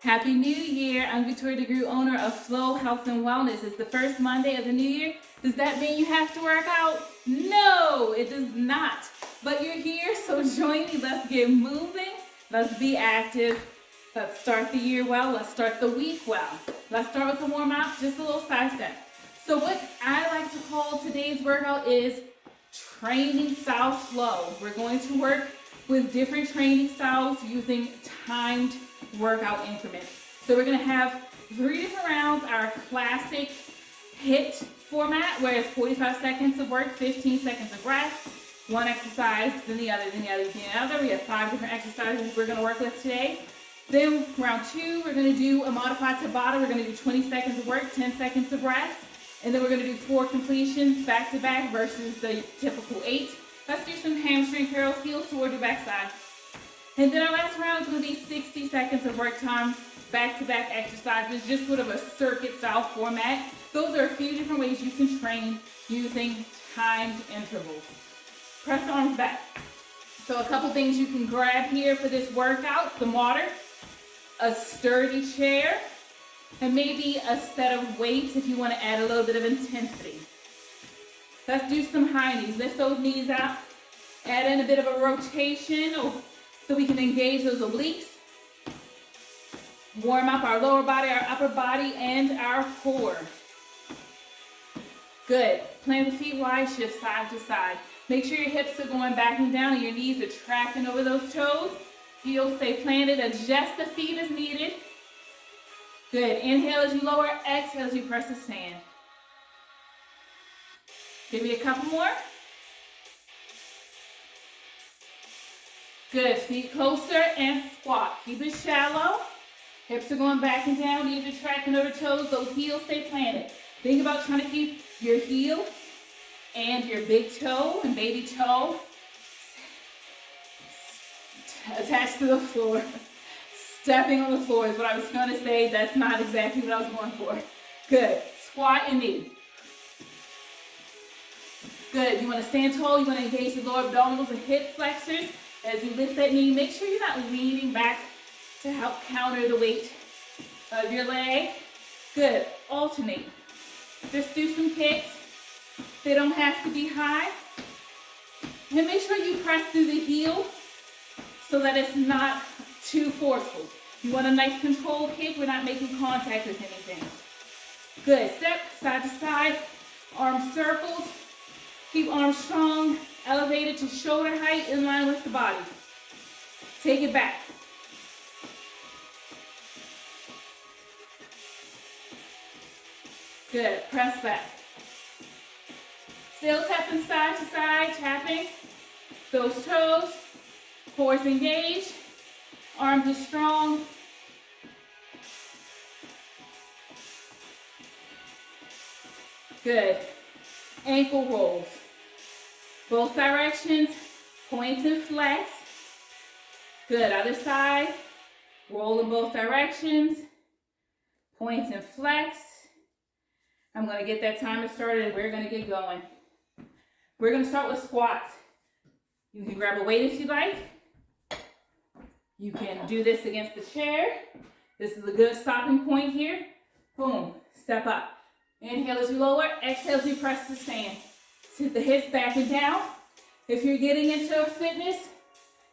Happy New Year. I'm Victoria DeGroot, owner of Flow Health and Wellness. It's the first Monday of the new year. Does that mean you have to work out? No, it does not. But you're here, so join me. Let's get moving. Let's be active. Let's start the year well. Let's start the week well. Let's start with a warm up, just a little side step. So what I like to call today's workout is training style flow. We're going to work with different training styles using timed workout increments. So we're going to have 3 different rounds, our classic HIIT format, where it's 45 seconds of work, 15 seconds of rest, one exercise, then the other, then the other, then the other. We have 5 different exercises we're going to work with today. Then round 2, we're going to do a modified Tabata. We're going to do 20 seconds of work, 10 seconds of rest, and then we're going to do 4 completions back to back versus the typical 8. Let's do some hamstring curls, heels toward the backside. And then our last round is going to be 60 seconds of work time, back-to-back exercises, just sort of a circuit-style format. Those are a few different ways you can train using timed intervals. Press the arms back. So a couple things you can grab here for this workout: some water, a sturdy chair, and maybe a set of weights if you want to add a little bit of intensity. Let's do some high knees. Lift those knees out. Add in a bit of a rotation so we can engage those obliques. Warm up our lower body, our upper body, and our core. Good. Plant the feet wide, shift side to side. Make sure your hips are going back and down and your knees are tracking over those toes. Heels stay planted. Adjust the feet as needed. Good. Inhale as you lower, exhale as you press the sand. Give me a couple more. Good. Feet closer and squat. Keep it shallow. Hips are going back and down. Knees are tracking over toes. Those heels stay planted. Think about trying to keep your heel and your big toe and baby toe attached to the floor. Stepping on the floor is what I was going to say. That's not exactly what I was going for. Good. Squat and knee. Good. You want to stand tall. You want to engage the lower abdominals and hip flexors. As you lift that knee, make sure you're not leaning back to help counter the weight of your leg. Good. Alternate. Just do some kicks. They don't have to be high. And make sure you press through the heel so that it's not too forceful. You want a nice controlled kick. We're not making contact with anything. Good. Step side to side. Arm circles. Keep arms strong, elevated to shoulder height in line with the body. Take it back. Good. Press back. Still tapping side to side, tapping those toes. Core engaged. Arms are strong. Good. Ankle rolls. Both directions, points and flex. Good, other side. Roll in both directions. Points and flex. I'm going to get that timer started and we're going to get going. We're going to start with squats. You can grab a weight if you like. You can do this against the chair. This is a good stopping point here. Boom, step up. Inhale as you lower, exhale as you press the stand. Sit the hips back and down. If you're getting into fitness,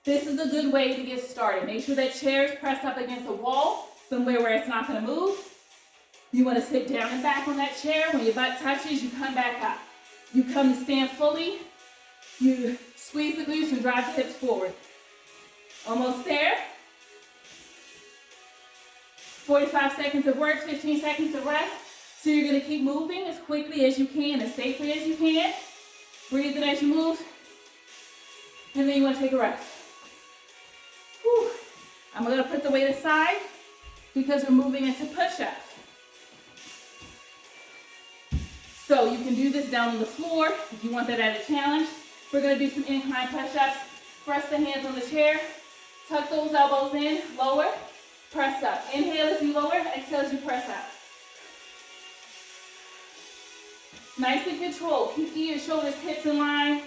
this is a good way to get started. Make sure that chair is pressed up against a wall, somewhere where it's not going to move. You want to sit down and back on that chair. When your butt touches, you come back up. You come to stand fully. You squeeze the glutes and drive the hips forward. Almost there. 45 seconds of work, 15 seconds of rest. So you're going to keep moving as quickly as you can, as safely as you can. Breathing as you move. And then you want to take a rest. Whew. I'm going to put the weight aside because we're moving into push-ups. So you can do this down on the floor if you want that added challenge. We're going to do some incline push-ups. Press the hands on the chair. Tuck those elbows in. Lower. Press up. Inhale as you lower. Exhale as you press up. Nice and controlled. Keep your shoulders, hips in line.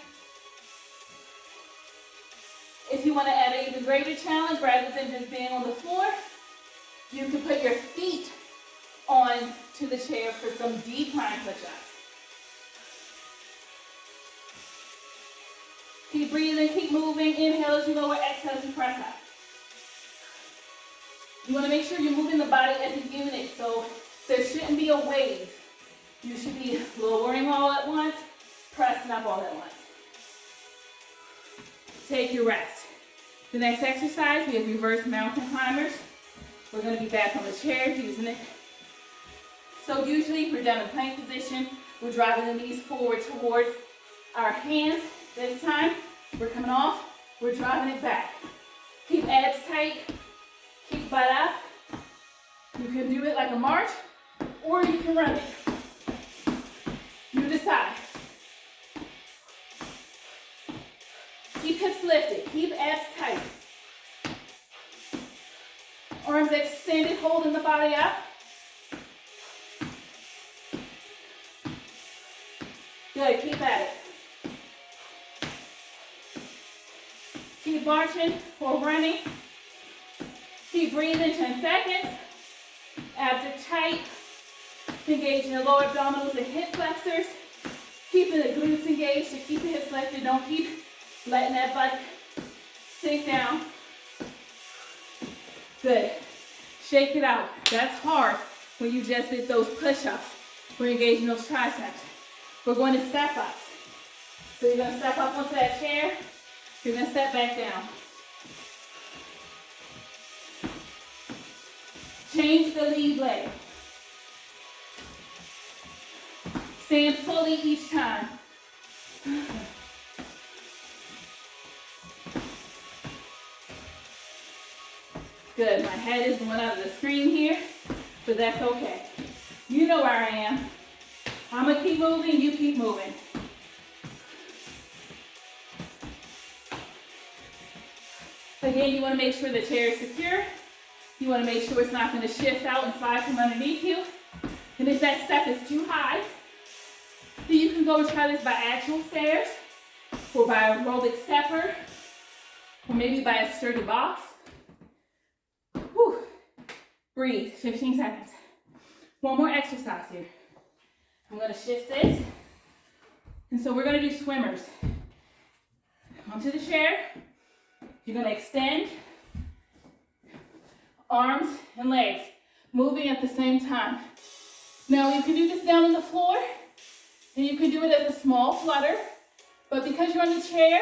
If you want to add an even greater challenge, rather than just being on the floor, you can the chair for some deep plank push-ups. Keep breathing, keep moving. Inhale as you lower, exhale as you press up. You want to make sure you're moving the body as a unit, so there shouldn't be a wave. You should be lowering all at once, pressing up all at once. Take your rest. The next exercise, we have reverse mountain climbers. We're going to be back on the chair using it. So usually we're down in plank position. We're driving the knees forward towards our hands. This time, we're coming off. We're driving it back. Keep abs tight. Keep butt up. You can do it like a march, or you can run it. You decide. Keep hips lifted. Keep abs tight. Arms extended, holding the body up. Good, keep at it. Keep marching or running. Keep breathing, 10 seconds. Abs are tight. Engaging the lower abdominals and hip flexors. Keeping the glutes engaged to keep the hips lifted. Don't keep letting that butt sink down. Good. Shake it out. That's hard when you just did those push-ups. We're engaging those triceps. We're going to step up. So you're going to step up onto that chair. You're going to step back down. Change the lead leg. Stand fully each time. Good, my head is going out of the screen here, but that's okay. You know where I am. I'm gonna keep moving, you keep moving. Again, you wanna make sure the chair is secure. You wanna make sure it's not gonna shift out and slide from underneath you. And if that step is too high, then you can go and try this by actual stairs, or by a aerobic stepper, or maybe by a sturdy box. Whew. Breathe, 15 seconds. One more exercise here. I'm gonna shift this. And so we're gonna do swimmers. Onto the chair. You're gonna extend arms and legs, moving at the same time. Now you can do this down on the floor, and you can do it as a small flutter, but because you're on the chair,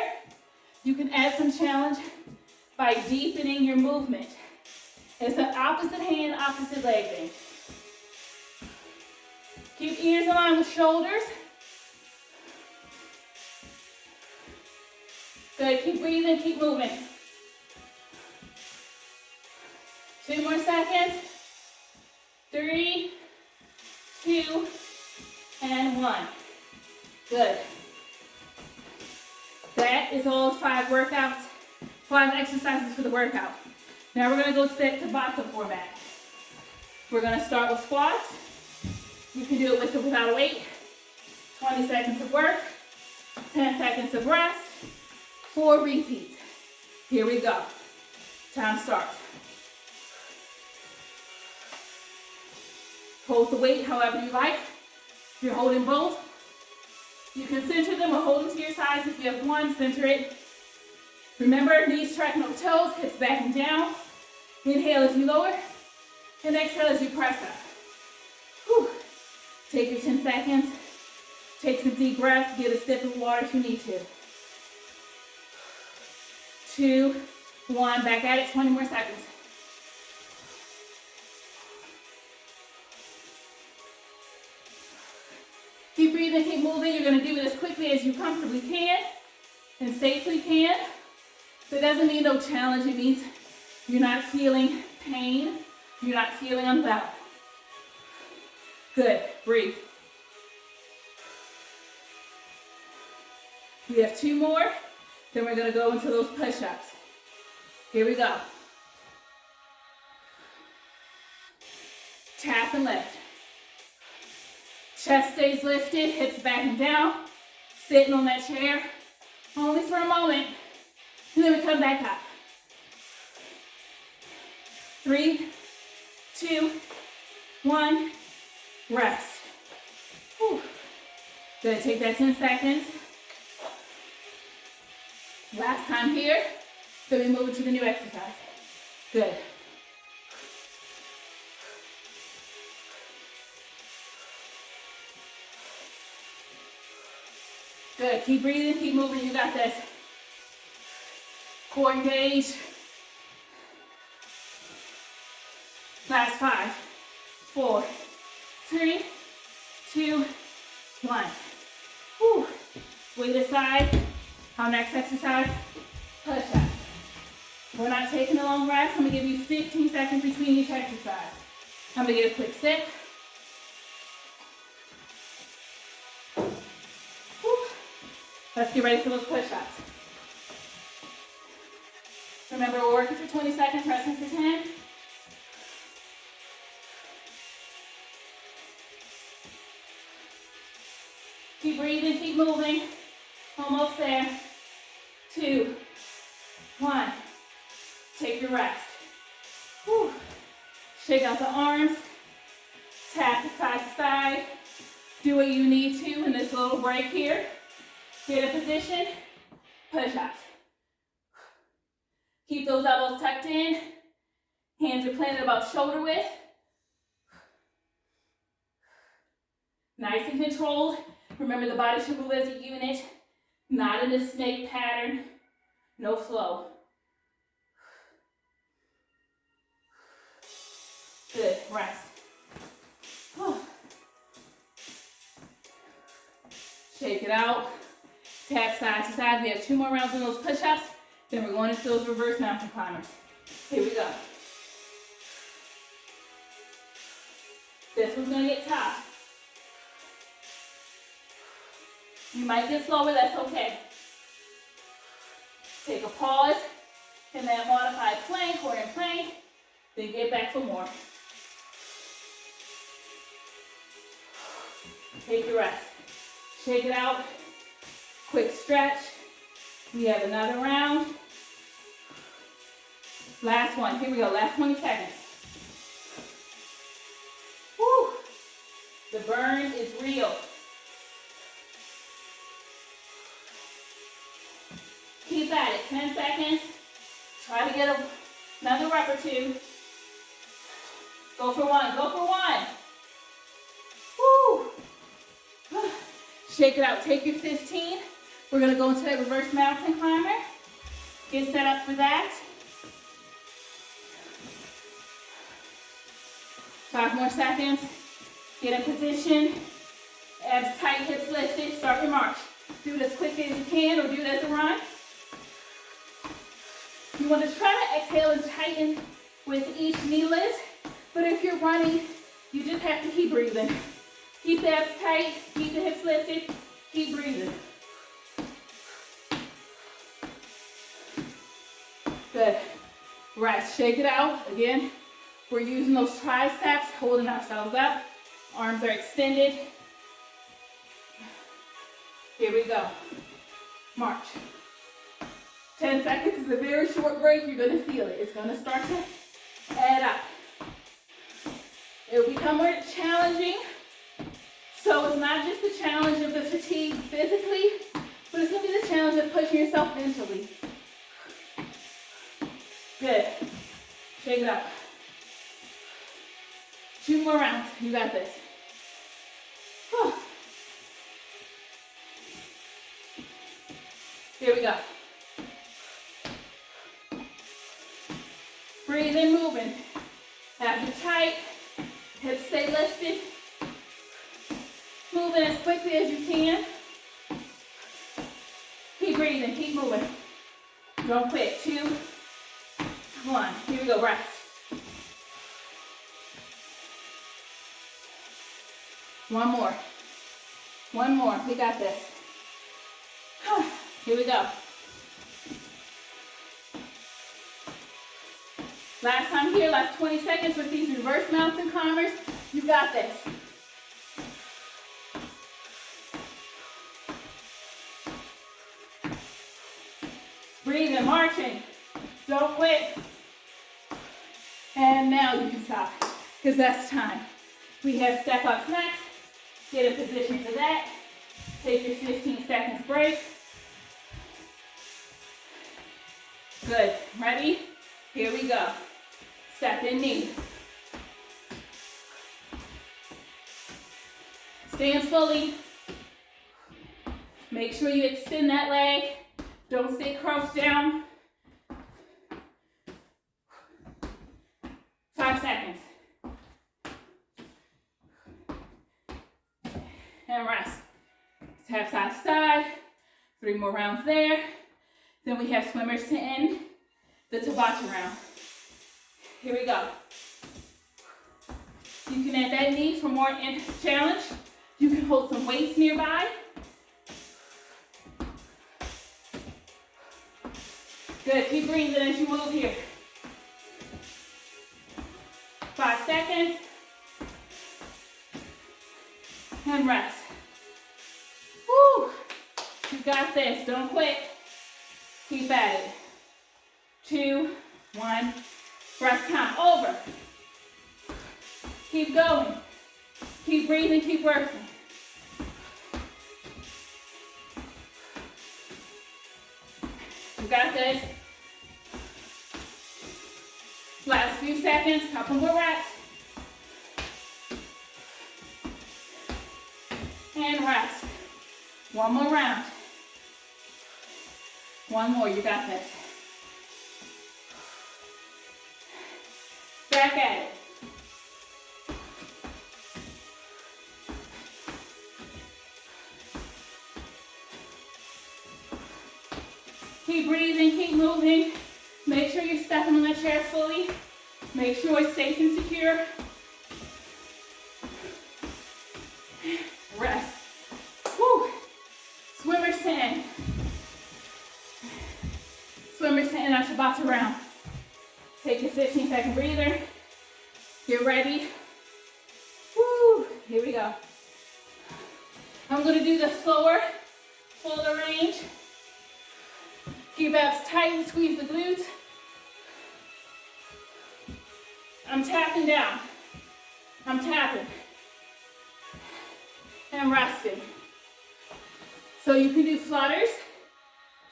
you can add some challenge by deepening your movement. It's an opposite hand, opposite leg thing. Keep ears aligned with shoulders. Good, keep breathing, keep moving. 2 more seconds. 3, 2, and 1. Good. That is all 5 workouts, 5 exercises for the workout. Now we're gonna go sit to Tabata format. We're gonna start with squats. You can do it with or without a weight. 20 seconds of work, 10 seconds of rest, 4 repeats. Here we go. Time starts. Hold the weight however you like. If you're holding both, you can center them or hold them to your sides. If you have one, center it. Remember, knees tracking over toes, hips back and down. Inhale as you lower, and exhale as you press up. Whew. Take your 10 seconds. Take some deep breaths. Get a sip of water if you need to. 2, 1, back at it, 20 more seconds. Keep breathing, keep moving. You're gonna do it as quickly as you comfortably can and safely can. That doesn't mean no challenge. It means you're not feeling pain. You're not feeling unwell. Good, breathe. We have 2 more, then we're gonna go into those push-ups. Here we go. Tap and lift. Chest stays lifted, hips back and down. Sitting on that chair, only for a moment, and then we come back up. 3, 2, 1, rest. Whew. Good, take that 10 seconds. Last time here, then we move to the new exercise. Good. Good, keep breathing, keep moving, you got this. Core engaged. Last 5, 4, 3, 2, 1. Whew. Weight aside. Our next exercise, push-ups. We're not taking a long rest. I'm gonna give you 15 seconds between each exercise. I'm gonna get a quick sip. Whew. Let's get ready for those push-ups. Remember, we're working for 20 seconds, resting for 10. Keep breathing, keep moving. Almost there. 2, 1. Take your rest. Whew. Shake out the arms. Tap side to side. Do what you need to in this little break here. Get a position. Push-ups. Keep those elbows tucked in. Hands are planted about shoulder width. Nice and controlled. Remember, the body should move as a unit, not in a snake pattern. No flow. Good, rest. Whew. Shake it out. Tap side to side. We have 2 more rounds of those push-ups. Then we're going into those reverse mountain climbers. Here we go. This one's gonna get tough. You might get slower, that's okay. Take a pause in that modified plank or in plank, then get back for more. Take your rest. Shake it out. Quick stretch. We have another round. Last one. Here we go. Last 20 seconds. Woo! The burn is real. Keep at it. 10 seconds. Try to get another rep or 2. Go for 1. Go for 1. Woo! Shake it out. Take your 15. We're going to go into that reverse mountain climber. Get set up for that. 5 more seconds. Get in position. Abs tight, hips lifted. Start your march. Do it as quickly as you can or do it as a run. You want to try to exhale and tighten with each knee lift. But if you're running, you just have to keep breathing. Keep the abs tight. Keep the hips lifted. Keep breathing. Good. Rest. Shake it out. Again, we're using those triceps, holding ourselves up. Arms are extended. Here we go. March. 10 seconds is a very short break. You're going to feel it. It's going to start to add up. It will become more challenging. So it's not just the challenge of the fatigue physically, but it's going to be the challenge of pushing yourself mentally. Good. Shake it out. 2 more rounds. You got this. Whew. Here we go. Breathing, moving. Abs are tight. Hips stay lifted. Moving as quickly as you can. Keep breathing, keep moving. Don't quit. 2, 1. Here we go, rest. 1 more. 1 more. We got this. Here we go. Last time here, last 20 seconds with these reverse mountain climbers. You got this. Breathing, marching. Don't quit. And now you can stop, because that's time. We have step ups next. Get in position for that. Take your 15 seconds break. Good. Ready? Here we go. Step in knee. Stand fully. Make sure you extend that leg. Don't stay crouched down. 5 seconds. And rest. Tap side to side. 3 more rounds there. Then we have swimmers to end the Tabata round. Here we go. You can add that knee for more challenge. You can hold some weights nearby. Good, keep breathing as you move here. 5 seconds. And rest. Woo! You got this, don't quit. Keep at it. 2, 1, rest time, over. Keep going. Keep breathing, keep working. You got this. Last few seconds, couple more reps. And rest. 1 more round. 1 more, you got this. Back at it. Keep breathing, keep moving. Make sure you're stepping on the chair fully. Make sure it's safe and secure. Rest. Woo. Swimmers to end. Swimmers to end our Tabata round. Take your 15-second breather. Get ready. Woo. Here we go. I'm going to do the slower, fuller range. Keep abs tight and squeeze the glutes. I'm tapping down. I'm tapping. And resting. So you can do flutters,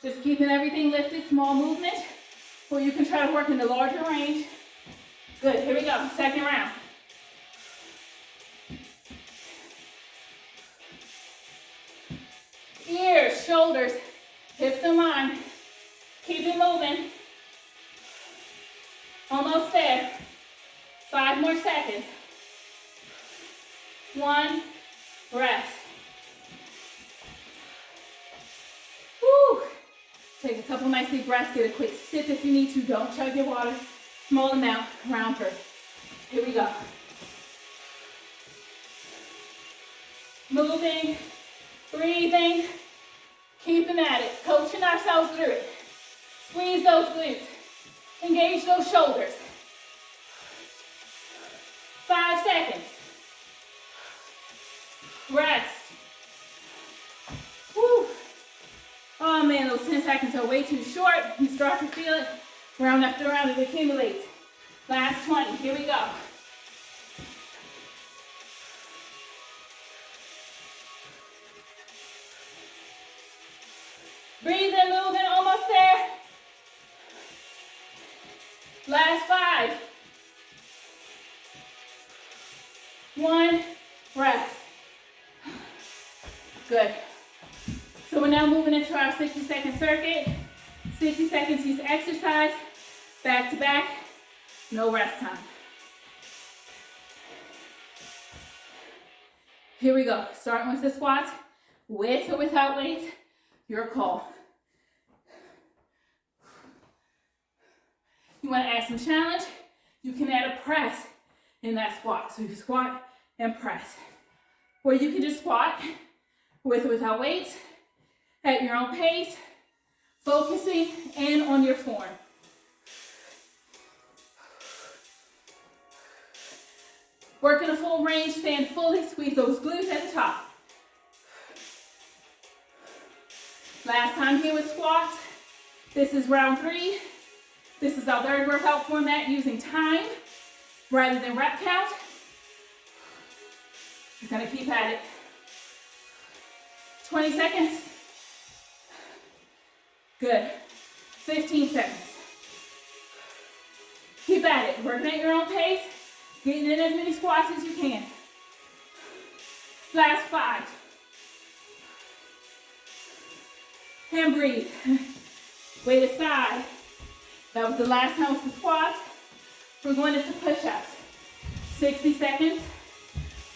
just keeping everything lifted, small movement, or you can try to work in the larger range. Good, here we go, second round. Ears, shoulders, hips in line. Keep it moving. Almost there. 5 more seconds. 1, rest. Woo. Take a couple nice deep breaths. Get a quick sip if you need to. Don't chug your water. Small amount, round through. Here we go. Moving, breathing, keeping at it. Coaching ourselves through it. Squeeze those glutes. Engage those shoulders. 5 seconds. Rest. Woo. Oh man, those 10 seconds are way too short. You start to feel it. Round after round, it accumulates. Last 20. Here we go. Breathing, moving, almost there. Last 5. 1, rest. Good. So we're now moving into our 60-second circuit. 60 seconds each exercise, back to back, no rest time. Here we go. Starting with the squats, with or without weights, your call. You want to add some challenge? You can add a press in that squat. So you can squat and press. Or you can just squat with or without weights at your own pace, focusing in on your form. Working a full range, stand fully, squeeze those glutes at the top. Last time here with squats. This is round 3. This is our third workout format using time rather than rep count. You're gonna keep at it. 20 seconds. Good. 15 seconds. Keep at it. Working at your own pace. Getting in as many squats as you can. Last 5. And breathe. Weight aside. That was the last time with the squats. We're going into push-ups. 60 seconds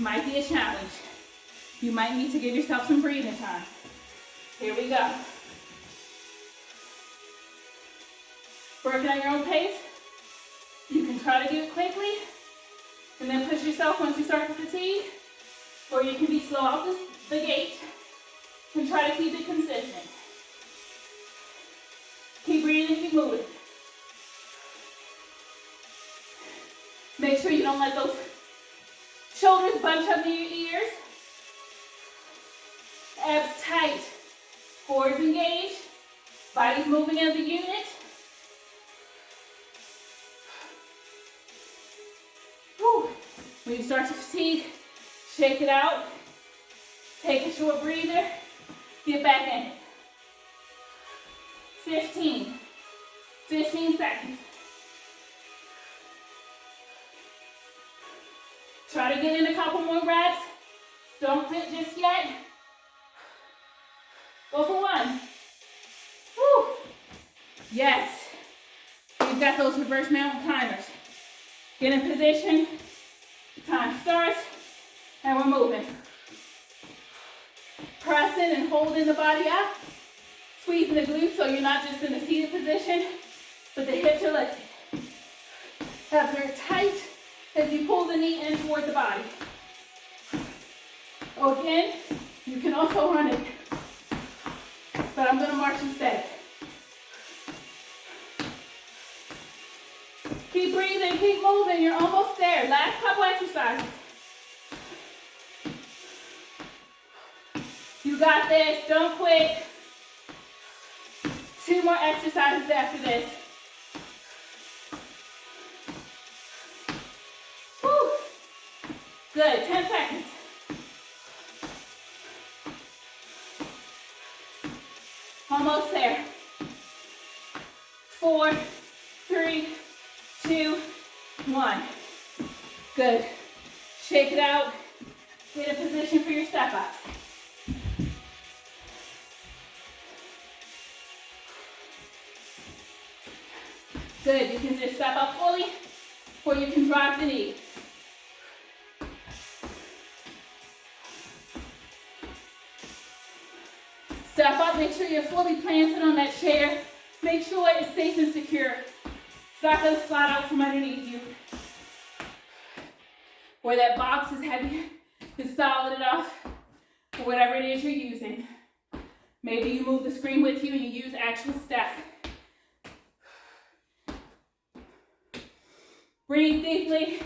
might be a challenge. You might need to give yourself some breathing time. Here we go. Working at your own pace. You can try to do it quickly and then push yourself once you start to fatigue, or you can be slow out the gate and try to keep it consistent. Keep breathing, keep moving. Make sure you don't let those shoulders bunch up near your ears. Abs tight, cores engaged, body's moving as a unit. Whew. When you start to fatigue, shake it out. Take a short breather, get back in it. 15 seconds. Try to get in a couple more reps. Don't quit just yet. Go for 1. Woo. Yes. You've got those reverse mountain climbers. Get in position. Time starts. And we're moving. Pressing and holding the body up. Squeezing the glutes so you're not just in a seated position, but the hips are lifted. Abs are tight as you pull the knee in toward the body. Again, you can also run it, but I'm going to march instead. Keep breathing, keep moving. You're almost there. Last couple exercises. You got this. Don't quit. 2 more exercises after this. Woo. Good. 10 seconds. Almost there. 4, 3, 2, 1. Good. Shake it out. Get a position for your step up. Good. You can just step up fully, or you can drop the knee. Step up, make sure you're fully planted on that chair. Make sure it's safe and secure. It's not going to slide out from underneath you. Or that box is heavy, is solid enough for whatever it is you're using. Maybe you move the screen with you and you use actual step. Breathe deeply.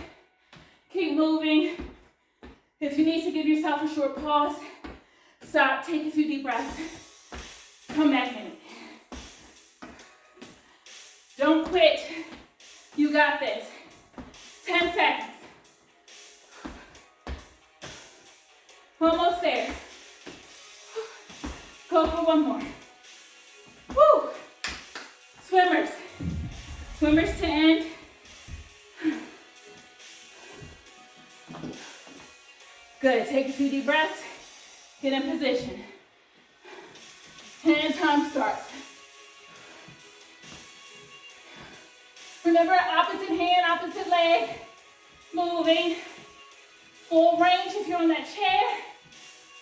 Keep moving. If you need to give yourself a short pause, stop, take a few deep breaths. Come back in. Don't quit. You got this. 10 seconds. Almost there. Go for 1 more. Woo! Swimmers. Swimmers to end. Good. Take a few deep breaths. Get in position. And time starts. Remember, opposite hand, opposite leg. Moving. Full range if you're on that chair.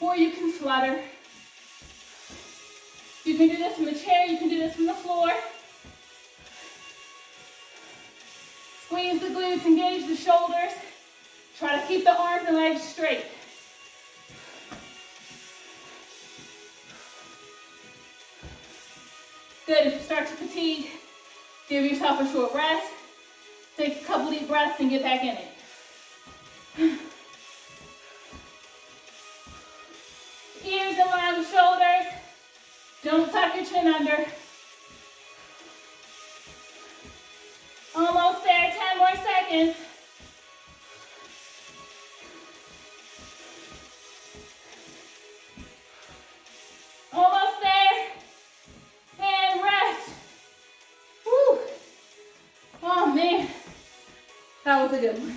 Or you can flutter. You can do this from the chair. You can do this from the floor. Squeeze the glutes, engage the shoulders. Try to keep the arms and legs straight. Good. If you start to fatigue, give yourself a short rest. Take a couple deep breaths and get back in it. Ears in line with shoulders. Don't tuck your chin under. Almost there. 10 more seconds. was a good one.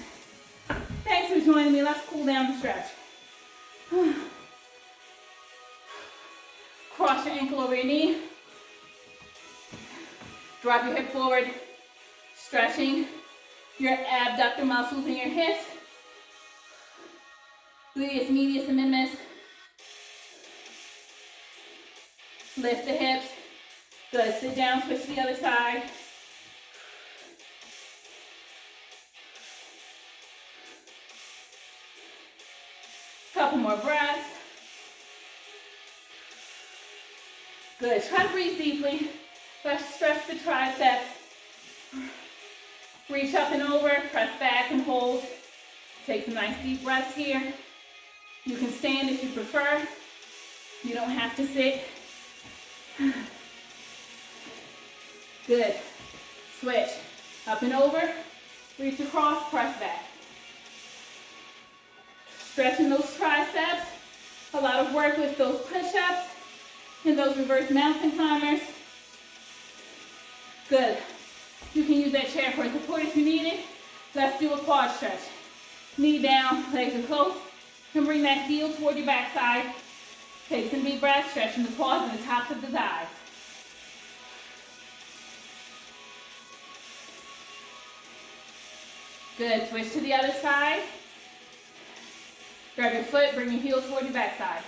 Thanks for joining me. Let's cool down and stretch. Cross your ankle over your knee. Drop your hip forward. Stretching your abductor muscles in your hips. Gluteus medius and minimus. Lift the hips. Good. Sit down, switch to the other side. Couple more breaths. Good. Try to breathe deeply. Let's stretch the triceps. Reach up and over, press back and hold. Take some nice deep breaths here. You can stand if you prefer. You don't have to sit. Good. Switch. Up and over. Reach across, press back. Stretching those triceps. A lot of work with those push-ups and those reverse mountain climbers. Good. You can use that chair for support if you need it. Let's do a quad stretch. Knee down, legs are close. And bring that heel toward your backside. Take some deep breaths, stretching the quads and the tops of the thighs. Good. Switch to the other side. Grab your foot, bring your heel toward your backside.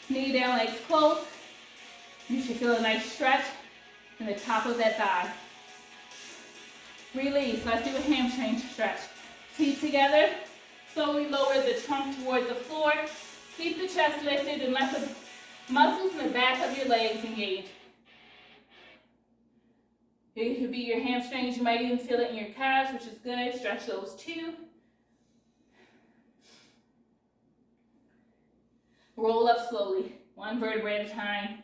Knee down, legs close. You should feel a nice stretch in the top of that thigh. Release. Let's do a hamstring stretch. Feet together. Slowly lower the trunk toward the floor. Keep the chest lifted and let the muscles in the back of your legs engage. It could be your hamstrings. You might even feel it in your calves, which is good. Stretch those too. Roll up slowly, one vertebrae at a time.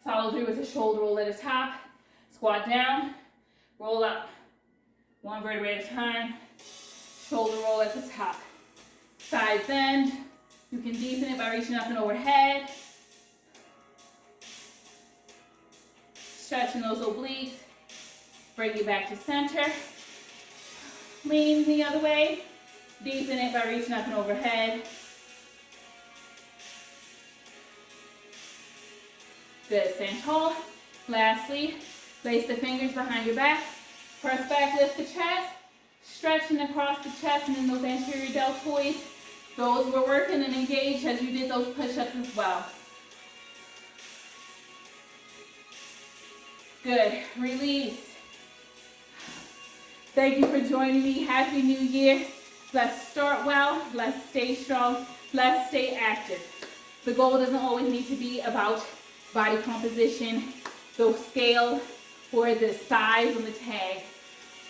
Follow through with a shoulder roll at the top. Squat down, roll up, one vertebrae at a time. Shoulder roll at the top. Side bend. You can deepen it by reaching up and overhead. Stretching those obliques. Bring you back to center. Lean the other way. Deepen it by reaching up and overhead. Good. Stand tall. Lastly, place the fingers behind your back. Press back, lift the chest. Stretching across the chest and then those anterior deltoids. Those were working and engaged as you did those push-ups as well. Good. Release. Thank you for joining me. Happy New Year. Let's start well. Let's stay strong. Let's stay active. The goal doesn't always need to be about body composition, the scale, or the size on the tag.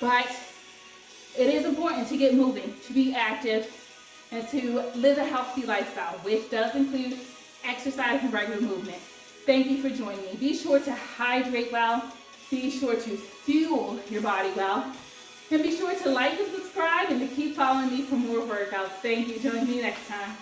But it is important to get moving, to be active, and to live a healthy lifestyle, which does include exercise and regular movement. Thank you for joining me. Be sure to hydrate well. Be sure to fuel your body well. And be sure to like and subscribe and to keep following me for more workouts. Thank you. Join me next time.